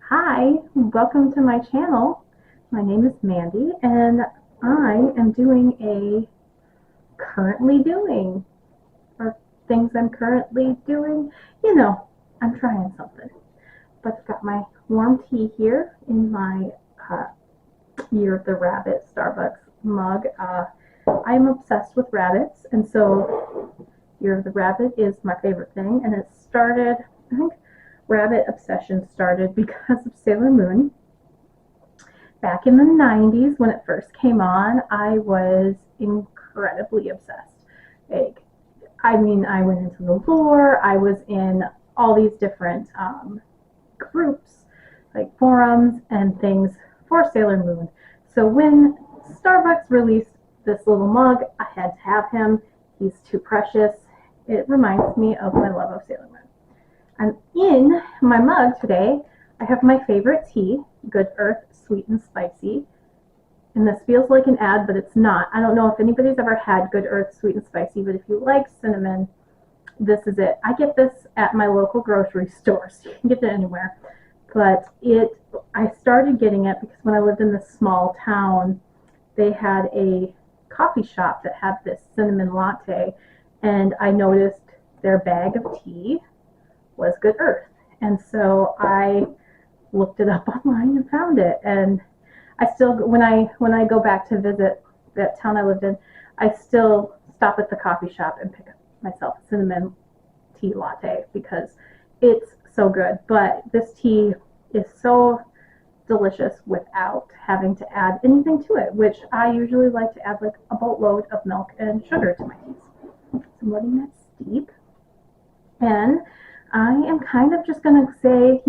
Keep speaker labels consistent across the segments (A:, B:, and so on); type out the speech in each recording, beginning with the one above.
A: Hi, welcome to my channel. My name is Mandy and I am doing a currently doing or things I'm currently doing. You know, I'm trying something. But I've got my warm tea here in my Year of the Rabbit Starbucks mug. I'm obsessed with rabbits, and so Year of the Rabbit is my favorite thing, and it started, I think rabbit obsession started because of Sailor Moon. Back in the 90s when it first came on, I was incredibly obsessed. Like, I mean, I went into the lore, I was in all these different groups, like forums and things for Sailor Moon. So when Starbucks released this little mug, I had to have him. He's too precious. It reminds me of my love of Sailor Moon. And in my mug today, I have my favorite tea, Good Earth Sweet and Spicy. And this feels like an ad, but it's not. I don't know if anybody's ever had Good Earth Sweet and Spicy, but if you like cinnamon, this is it. I get this at my local grocery store, so you can get it anywhere. But I started getting it because when I lived in this small town, they had a coffee shop that had this cinnamon latte, and I noticed their bag of tea was Good Earth. And so I looked it up online and found it. And I still, when I go back to visit that town I lived in, I still stop at the coffee shop and pick up myself a cinnamon tea latte because it's so good. But this tea is so delicious without having to add anything to it, which I usually like to add like a boatload of milk and sugar to my teas. So I'm letting that steep. And I am kind of just going to say,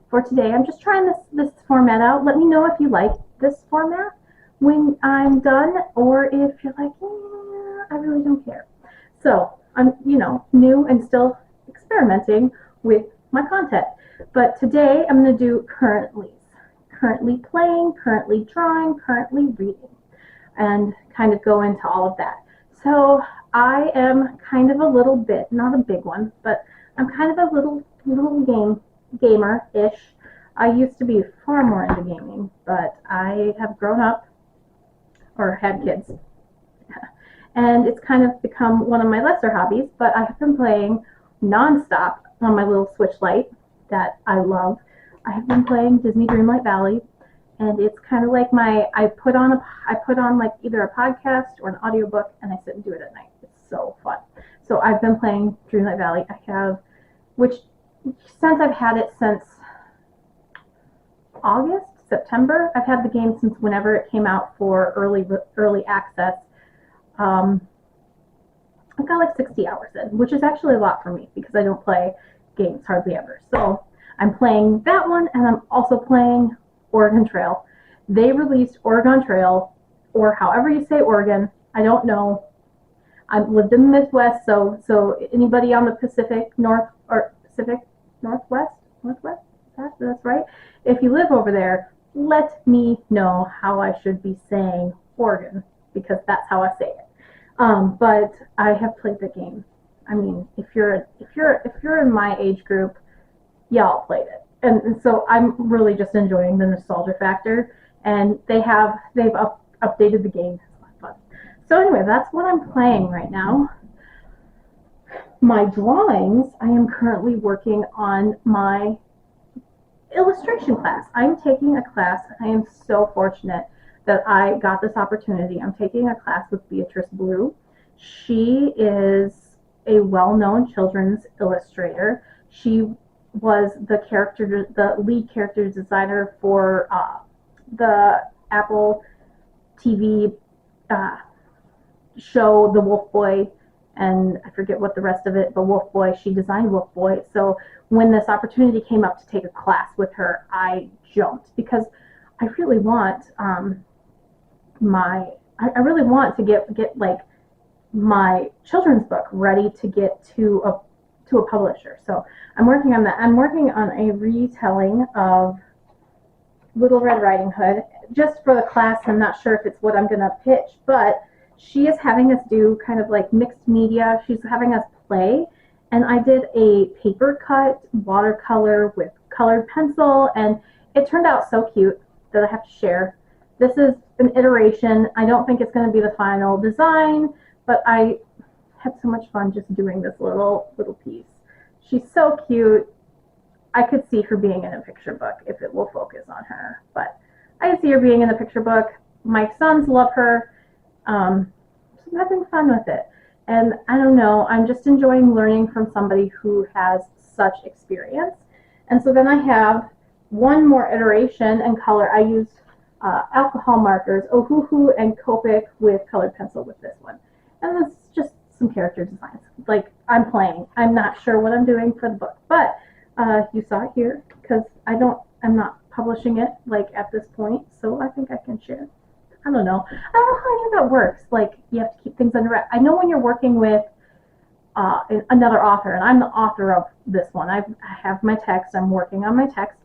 A: for today, I'm just trying this format out. Let me know if you like this format when I'm done, or if you're like, I really don't care. So I'm, new and still experimenting with my content. But today I'm going to do currently playing, currently drawing, currently reading, and kind of go into all of that. So I am kind of a little bit, not a big one, but I'm kind of a little gamer-ish. I used to be far more into gaming, but I have grown up, or had kids, and it's kind of become one of my lesser hobbies, but I have been playing nonstop on my little Switch Lite that I love. I have been playing Disney Dreamlight Valley, and it's kind of like I put on like either a podcast or an audiobook, and I sit and do it at night. It's so fun. So I've been playing Dreamlight Valley. Since I've had it since August, September. I've had the game since whenever it came out for early access. I've got like 60 hours in, which is actually a lot for me because I don't play games hardly ever. So I'm playing that one, and I'm also playing Oregon Trail. They released Oregon Trail, or however you say Oregon, I don't know. I've lived in the Midwest, so anybody on the Pacific Northwest, that's right. If you live over there, let me know how I should be saying Oregon, because that's how I say it. But I have played the game. I mean, if you're in my age group, y'all played it, and so I'm really just enjoying the nostalgia factor. And they've updated the game. It's a lot of fun. So anyway, that's what I'm playing right now. My drawings, I am currently working on my illustration class. I'm taking a class, and I am so fortunate that I got this opportunity. I'm taking a class with Beatrice Blue. She is a well-known children's illustrator. She was the lead character designer for the Apple TV show The Wolf Boy, and I forget what the rest of it, but Wolf Boy. She designed Wolf Boy. So when this opportunity came up to take a class with her, I jumped because I really want I really want to get like my children's book ready to get to a publisher. So I'm working on that. I'm working on a retelling of Little Red Riding Hood just for the class. I'm not sure if it's what I'm going to pitch, but she is having us do kind of like mixed media. She's having us play, and I did a paper cut watercolor with colored pencil, and it turned out so cute that I have to share. This is an iteration. I don't think it's going to be the final design, but I had so much fun just doing this little piece. She's so cute. I could see her being in a picture book if it will focus on her, but I could see her being in a picture book. My sons love her. So I'm having fun with it. And I don't know, I'm just enjoying learning from somebody who has such experience. And so then I have one more iteration in color. I used alcohol markers, Ohuhu and Copic with colored pencil with this one. And this is just some character designs. Like, I'm playing. I'm not sure what I'm doing for the book, but you saw it here because I'm not publishing it like at this point, so I think I can share. I don't know how any of that works. Like, you have to keep things under wraps. I know when you're working with another author, and I'm the author of this one. I have my text. I'm working on my text.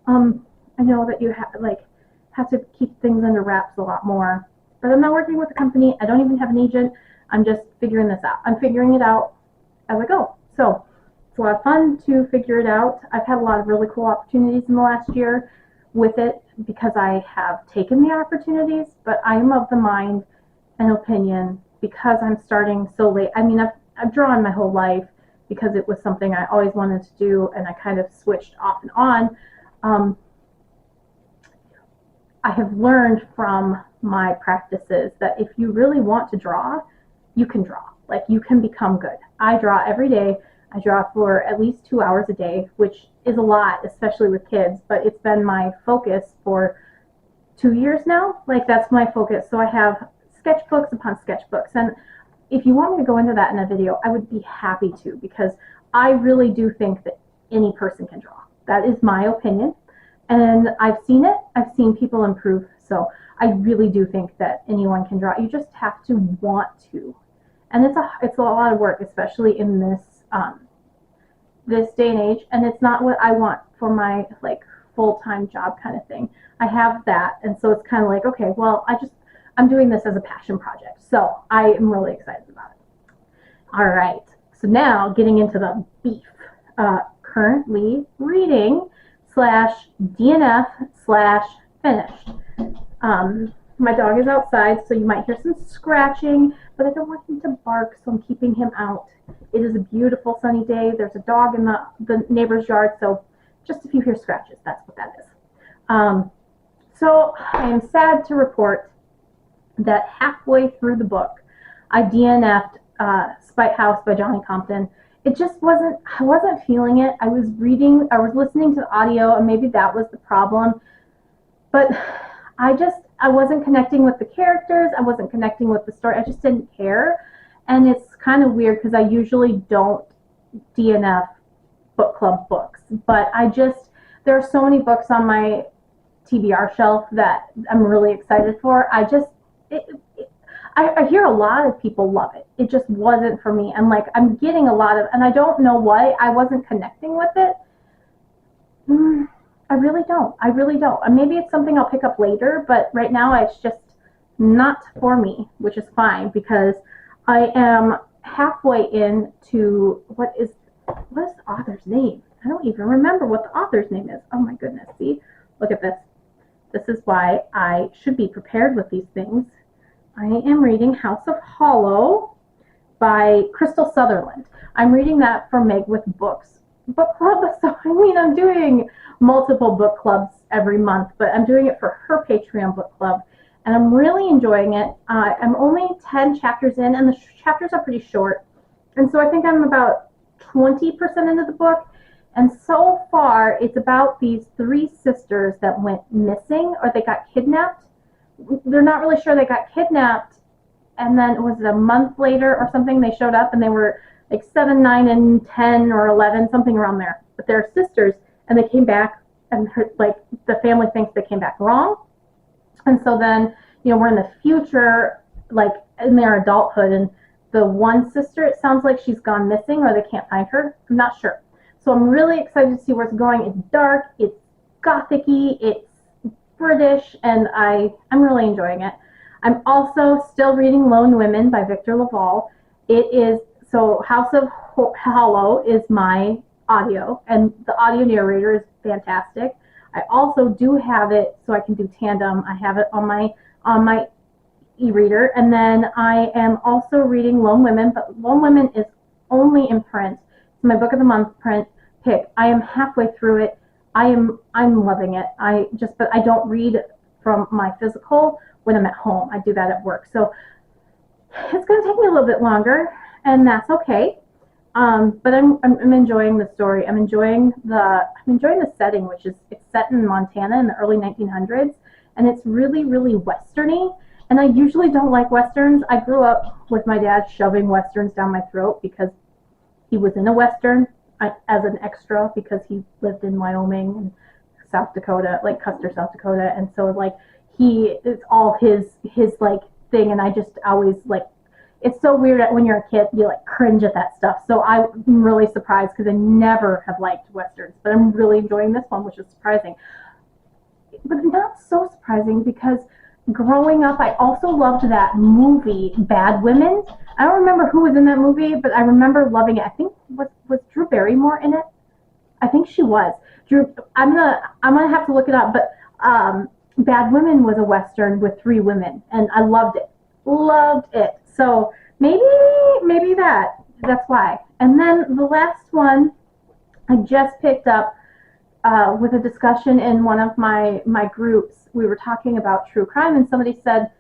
A: I know that you have to keep things under wraps a lot more. But I'm not working with a company. I don't even have an agent. I'm just figuring this out. I'm figuring it out as I go. So it's a lot of fun to figure it out. I've had a lot of really cool opportunities in the last year with it because I have taken the opportunities, but I am of the mind and opinion because I'm starting so late. I mean, I've drawn my whole life because it was something I always wanted to do, and I kind of switched off and on. I have learned from my practices that if you really want to draw, you can draw. Like, you can become good. I draw every day. I draw for at least 2 hours a day, which is a lot, especially with kids, but it's been my focus for 2 years now. Like, that's my focus. So I have sketchbooks upon sketchbooks, and if you want me to go into that in a video, I would be happy to, because I really do think that any person can draw. That is my opinion, and I've seen it. I've seen people improve, so I really do think that anyone can draw. You just have to want to, and it's a lot of work, especially in this this day and age, and it's not what I want for my full-time job kind of thing. I have that, and so it's kind of like, okay, well, I'm doing this as a passion project, so I am really excited about it. All right, so now getting into the beef. Currently reading / DNF / finished. My dog is outside, so you might hear some scratching, but I don't want him to bark, so I'm keeping him out. It is a beautiful sunny day. There's a dog in the neighbor's yard, so just if you hear scratches, that's what that is. So I am sad to report that halfway through the book, I DNF'd Spite House by Johnny Compton. It just I wasn't feeling it. I was listening to the audio, and maybe that was the problem, but I wasn't connecting with the characters. I wasn't connecting with the story. I just didn't care. And it's kind of weird because I usually don't DNF book club books, but there are so many books on my TBR shelf that I'm really excited for. I hear a lot of people love it. It just wasn't for me. And I'm getting a lot of, and I don't know why I wasn't connecting with it. I really don't. And maybe it's something I'll pick up later, but right now it's just not for me, which is fine because I am halfway into what is the author's name? I don't even remember what the author's name is. Oh my goodness. See? Look at this. This is why I should be prepared with these things. I am reading House of Hollow by Crystal Sutherland. I'm reading that for Meg with Books book club. So I'm doing multiple book clubs every month, but I'm doing it for her Patreon book club, and I'm really enjoying it. I'm only 10 chapters in, and the chapters are pretty short, and so I think I'm about 20% into the book. And so far, it's about these 3 sisters that went missing, or they got kidnapped. They're not really sure they got kidnapped, and then was it a month later or something they showed up, and they were 7, 9, and 10 or 11, something around there. But they're sisters, and they came back, and the family thinks they came back wrong. And so then, we're in the future, in their adulthood, and the one sister, it sounds like she's gone missing or they can't find her. I'm not sure. So I'm really excited to see where it's going. It's dark, it's gothic-y, it's British, and I'm really enjoying it. I'm also still reading Lone Women by Victor LaValle. So House of Hollow is my audio, and the audio narrator is fantastic. I also do have it so I can do tandem. I have it on my e-reader, and then I am also reading Lone Women, but Lone Women is only in print. It's my book of the month print pick. I am halfway through it. I'm loving it. But I don't read from my physical when I'm at home. I do that at work. So it's going to take me a little bit longer, and that's okay. But I'm enjoying the story. I'm enjoying the setting, which is it's set in Montana in the early 1900s, and it's really really westerny. And I usually don't like westerns. I grew up with my dad shoving westerns down my throat because he was in a western as an extra because he lived in Wyoming and South Dakota, like Custer, South Dakota, and so like it's all his like thing, and I just always like it's so weird that when you're a kid you like cringe at that stuff. So I'm really surprised because I never have liked westerns, but I'm really enjoying this one, which is surprising, but not so surprising because growing up I also loved that movie Bad Women. I don't remember who was in that movie, but I remember loving it. I think was Drew Barrymore in it. I think she was. Drew, I'm gonna have to look it up, but Bad Women was a western with 3 women, and I loved it. Loved it. So maybe that's why. And then the last one I just picked up with a discussion in one of my groups. We were talking about true crime, and somebody said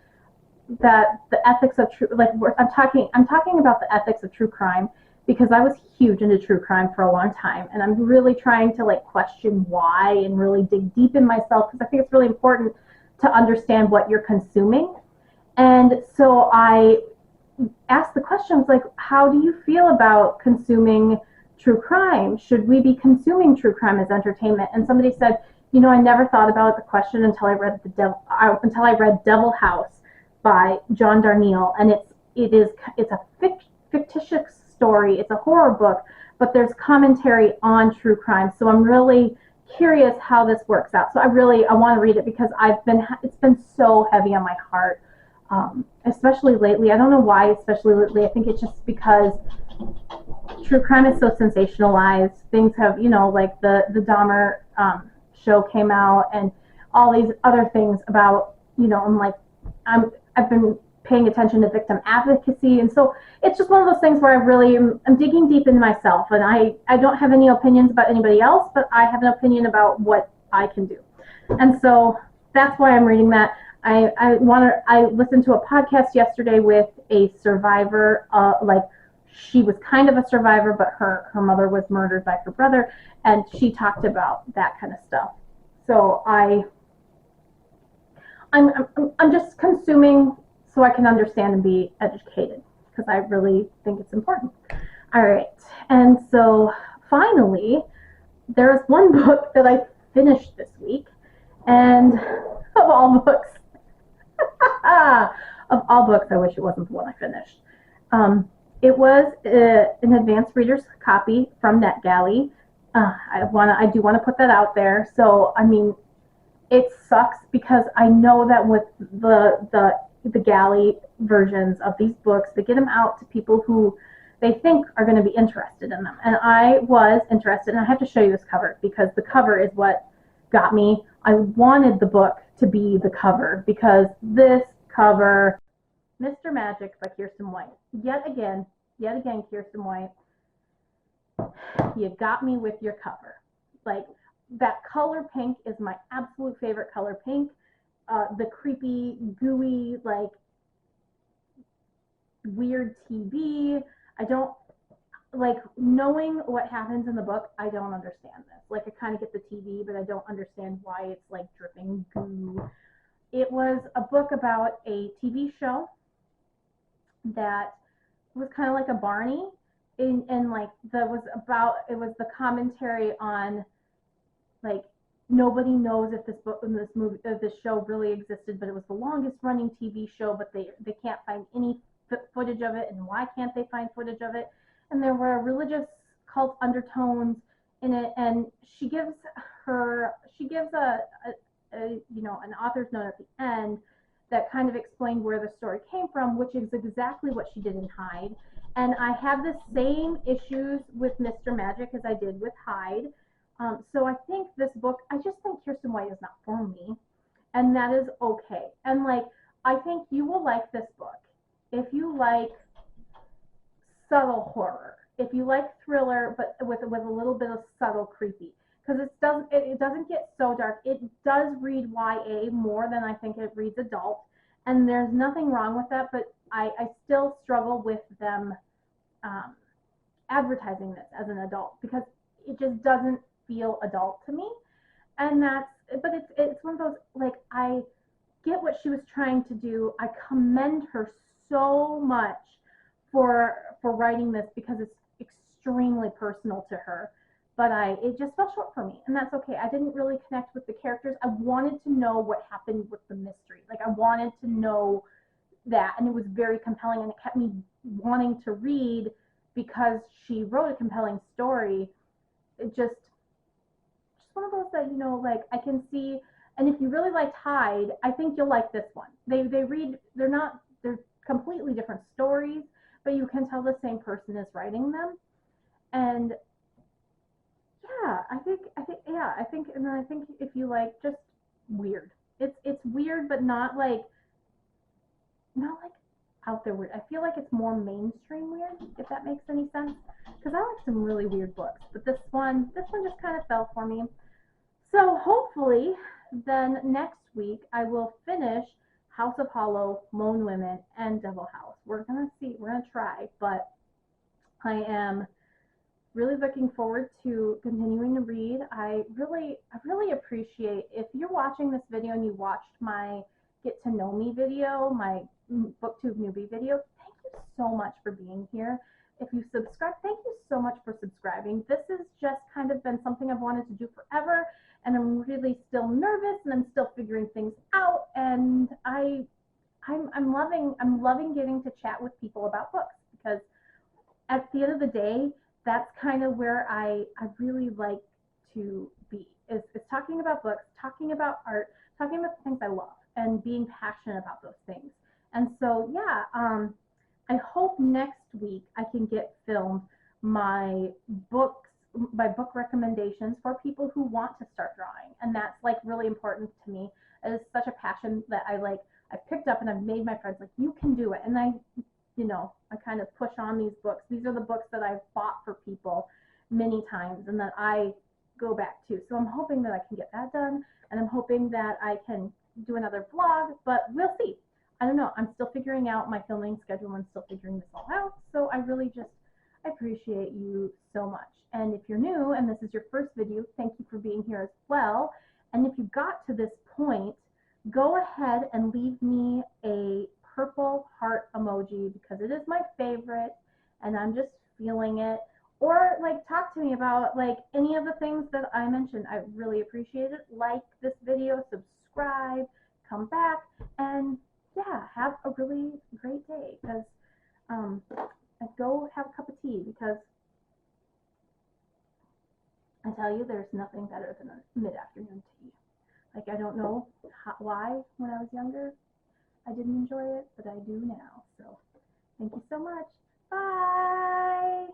A: that the ethics of true I'm talking about the ethics of true crime because I was huge into true crime for a long time, and I'm really trying to like question why and really dig deep in myself because I think it's really important to understand what you're consuming. And so I asked the questions like, how do you feel about consuming true crime? Should we be consuming true crime as entertainment? And somebody said, I never thought about the question until I read Devil House by John Darnielle, and it's a fictitious story. It's a horror book, but there's commentary on true crime. So I'm really curious how this works out. So I want to read it because it's been so heavy on my heart, especially lately. I don't know why, especially lately. I think it's just because true crime is so sensationalized. Things have, like the Dahmer show came out, and all these other things about, I've been paying attention to victim advocacy, and so it's just one of those things where I'm digging deep into myself, and I don't have any opinions about anybody else, but I have an opinion about what I can do, and so that's why I'm reading that. I listened to a podcast yesterday with a survivor, she was kind of a survivor, but her mother was murdered by her brother, and she talked about that kind of stuff. So I'm just consuming so I can understand and be educated because I really think it's important. All right, and so finally, there's one book that I finished this week, and of all books, I wish it wasn't the one I finished. It was an advanced reader's copy from NetGalley. I do want to put that out there. So I mean, it sucks because I know that with the Galley versions of these books, they get them out to people who they think are going to be interested in them. And I was interested, and I have to show you this cover because the cover is what got me. I wanted the book to be the cover because this cover, Mr. Magic by Kiersten White. Yet again, Kiersten White, you got me with your cover. Like, that color pink is my absolute favorite color pink. The creepy, gooey, like, weird TV. I don't, like, knowing what happens in the book, I don't understand this. Like, I kind of get the TV, but I don't understand why it's, like, dripping goo. It was a book about a TV show that was kind of like a Barney, and like it was the commentary on like nobody knows if this show really existed, but it was the longest running TV show, but they can't find any footage of it, and why can't they find footage of it? And there were religious cult undertones in it, and she gives an author's note at the end that kind of explained where the story came from, which is exactly what she did in Hyde. And I have the same issues with Mr. Magic as I did with Hyde. So I think this book, I just think Kiersten White is not for me. And that is okay. And like, I think you will like this book if you like subtle horror, if you like thriller, but with a little bit of subtle creepy. Because it doesn't get so dark. It does read YA more than I think it reads adult, and there's nothing wrong with that. But I still struggle with them um, advertising this as an adult because it just doesn't feel adult to me. And but it's one of those, like, I get what she was trying to do. I commend her so much for writing this because it's extremely personal to her. But it just fell short for me, and that's okay. I didn't really connect with the characters. I wanted to know what happened with the mystery. Like, I wanted to know that, and it was very compelling, and it kept me wanting to read because she wrote a compelling story. It just one of those that, like, I can see. And if you really liked Hyde, I think you'll like this one. They're completely different stories, but you can tell the same person is writing them. And yeah, and then I think if you like just weird, it's weird, but not like out there weird. I feel like it's more mainstream weird, if that makes any sense. Because I like some really weird books, but this one just kind of fell for me. So hopefully, then next week I will finish House of Hollow, Lone Women, and Devil House. We're gonna see. We're gonna try, but I am really looking forward to continuing to read. I really appreciate if you're watching this video and you watched my Get to Know Me video, my BookTube newbie video. Thank you so much for being here. If you subscribe, thank you so much for subscribing. This has just kind of been something I've wanted to do forever, and I'm really still nervous, and I'm still figuring things out. And I'm loving getting to chat with people about books, because at the end of the day, that's kind of where I really like to be, is talking about books, talking about art, talking about the things I love, and being passionate about those things. And so, yeah, I hope next week I can get filmed my book recommendations for people who want to start drawing. And that's like really important to me. It is such a passion that I've picked up, and I've made my friends like, you can do it. And I kind of push on these books. These are the books that I've bought for people many times and that I go back to. So I'm hoping that I can get that done, and I'm hoping that I can do another vlog, but we'll see. I don't know. I'm still figuring out my filming schedule and still figuring this all out. So I really just appreciate you so much. And if you're new and this is your first video, thank you for being here as well. And if you got to this point, go ahead and leave me a purple heart emoji, because it is my favorite and I'm just feeling it. Or like, talk to me about like any of the things that I mentioned. I really appreciate it. Like this video, subscribe, come back, and yeah, have a really great day. Because go have a cup of tea, because I tell you, there's nothing better than a mid-afternoon tea. Like, I don't know why when I was younger I didn't enjoy it, but I do now. So thank you so much. Bye.